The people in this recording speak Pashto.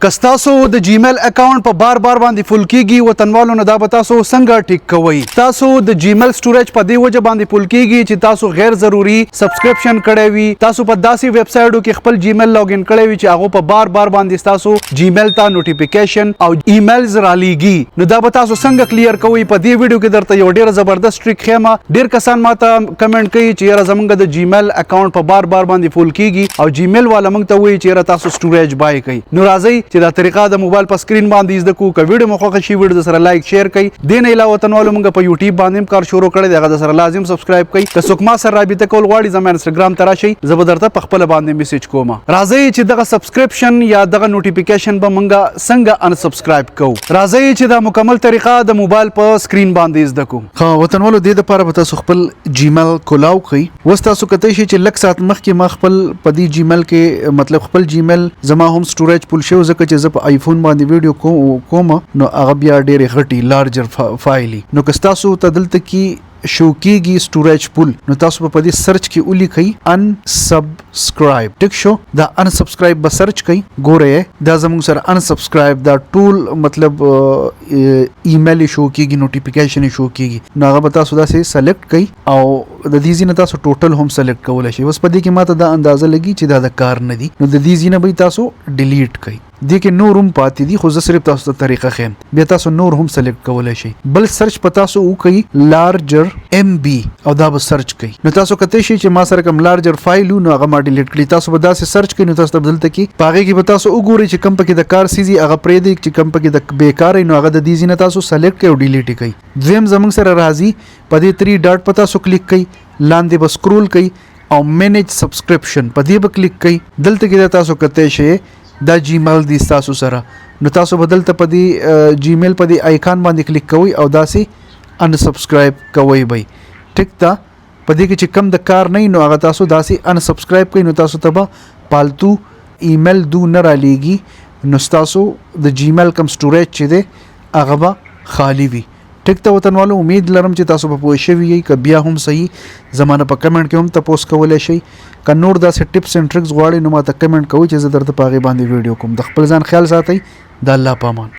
کستاسو د جیمیل اکاونټ په بار باندې فول کیږي وطنوالو نه دا به تاسو څنګه ټیک کوئ. تاسو د جیمیل سټوریج په دې وجه باندې فول کیږي چې تاسو غیر ضروري سبسکرپشن کړی وي. تاسو په داسې ویب سایټو کې خپل جیمیل لاګین کړی وي چې هغه په بار باندې تاسو جیمیل ته نوټیفیکیشن او ایمیلز را لیږي. نو دا به تاسو څنګه کلیر کوئ په دې ویډیو کې درته یو ډیر زبردست ټریک خېما. ډیر کسان ماته کمنټ کوي چې یاره زمونږ د جیمیل اکاونټ په بار باندې فول کیږي او جیمیل والا موږ ته وایي چې یاره تاسو سټوریج بای کړئ. نو راځئ چې دا طریقه د موبایل په سکرین باندې زده کو. که ویډیو مو خوښ شي ویډیو سره لایک شیر کړئ. دین علاوه وطنوالو موږ په یوټیوب باندې کار شروع کړی دی، هغه سره لازم سبسکرایب کړئ. که څوک ما سره رابطه کول غواړي زما انستګرام ته راشئ، زه به درته په خپل باندې میسج کوم. راځئ چې دغه سبسکرپشن یا دغه نوټیفیکیشن به موږ څنګه ان سبسکرایب کوو. راځئ چې دا مکمل طریقه د موبایل په سکرین باندې زده کو. ها وطنوالو دې لپاره به تاسو خپل جیمیل کولاو کړئ. وس تاسو کته شي چې لک سات مخکې ما خپل په دې جیمیل کې مطلب خپل جیمیل زما هم سټوریج پول شو ځکه چې زه په آیفون باندې ویډیو کوم نو هغه بیا ډېرې غټي لارجر فایل نو که تاسو ته دلته کې شو کیږي سټوریج پول نو تاسو په دې سرچ کې ولیکئ ان سبسکرایب. ټیک شو دا ان سبسکرایب به سرچ کړئ. ګوره دا زموږ سره ان سبسکرایب دا ټول مطلب ایمیل شو کیږي نوټیفیکیشن شو کیږي نو هغه به تاسو داسې سلیکټ کړئ او د دې ځینه تاسو ټوټل هم سلیکټ کولای شئ. بس په دې کې ماته دا اندازه لګي چې دا د کار نه دي نو د دې ځینه به تاسو ډیلیټ کړئ. دې کې نور هم پاتې دي خو زه صرف تاسو ته طریقه خیم. بیا تاسو نور هم سلیکټ کولای شئ. بل سرچ په تاسو وکړئ لارجر ام بی او دا به سرچ کړئ. نو تاسو کته شي چې ما سره کوم لارجر فایل نو هغه ما ډیلیټ کړی. تاسو به داسې سرچ کړئ نو تاسو بدلته کې پاغه کې به تاسو وګورئ چې کم پکې د کار سيزي هغه پرې دی چې کم پکې د بیکار نو هغه د دې ځینه تاسو سلیکټ کړئ او ډیلیټ کړئ. دویم زمونږ سره راځي په دې 3 ډاټ په تاسو کلیک کړئ. لاندې به سکرول کړئ او مینیج سبسکرپشن په دې به کلیک کړئ. دلته کې تاسو کته شي دا جیمیل دی تاسو سره نو تاسو بدلته په دې جیمیل په دې آیکان باندې کلیک کوئ او داسې ان سبسکرایب کوئ بھائی. ټیک تا په دې کې چې کم د کار نه نو هغه تاسو داسې ان سبسکرایب کوئ نو تاسو ته به پالتو ایمیل دو نه را لیږي نو تاسو د جیمیل کم سټوریج چې دی هغه به خالی وي. ټیک ته وطنوالو امید لرم چې تاسو په پوه شوي یئ. که بیا هم صحیح زمانه په کمنټ کې هم تاسو کولی شئ. که نور داسې ټپس اینډ ټریکس غواړئ نو ماته کمنټ کوئ چې زه درته په هغې باندې ویډیو کوم. د خپل ځان خیال ساتئ. د الله په امان.